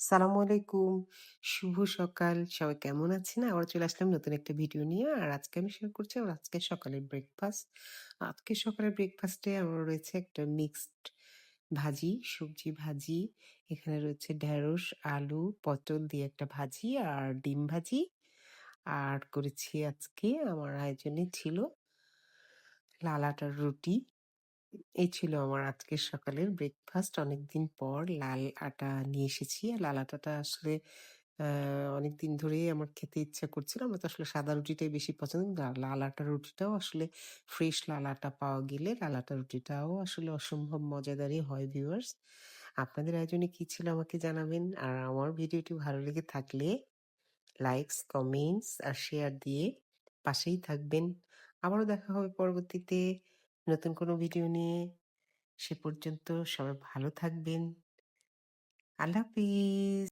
সালামু আলাইকুম। শুভ সকাল। সবাই কেমন আছেন? আবারও চলে আসলাম নতুন একটা ভিডিও নিয়ে। আর আজকে আমি শেয়ার করছি আমার আজকের সকালের ব্রেকফাস্ট। আজকের সকালের ব্রেকফাস্টে আমার রয়েছে একটা মিক্সড ভাজি, সবজি ভাজি। এখানে রয়েছে ঢেঁড়স, আলু, পটল দিয়ে একটা ভাজি আর ডিম ভাজি। আর করেছি আজকে আমার আয়োজনে ছিল লাল আটার রুটি। এই ছিল আমার আজকের সকালের ব্রেকফাস্ট। অনেকদিন পর লাল আটা নিয়ে এসেছি। আর লাল আটাটা আসলে আ অনেকদিন ধরেই আমার খেতে ইচ্ছা করছিল। আমার তো আসলে সাদা রুটিটাই বেশি পছন্দ। লাল আটার রুটিটাও আসলে ফ্রেশ লাল আটা পাওয়া গেলে লাল আটার রুটিটাও আসলে অসম্ভব মজাদারই হয় ভিউয়ার্স। আপনাদের আয়োজনে কি ছিল আমাকে জানাবেন। আর আমার ভিডিওটি ভালো লেগে থাকলে লাইকস, কমেন্টস আর শেয়ার দিয়ে পাশেই থাকবেন। আবারও দেখা হবে পরবর্তীতে নতুন কোনো ভিডিও নিয়ে। সে পর্যন্ত সবাই ভালো থাকবেন। আল্লাহ হাফিজ।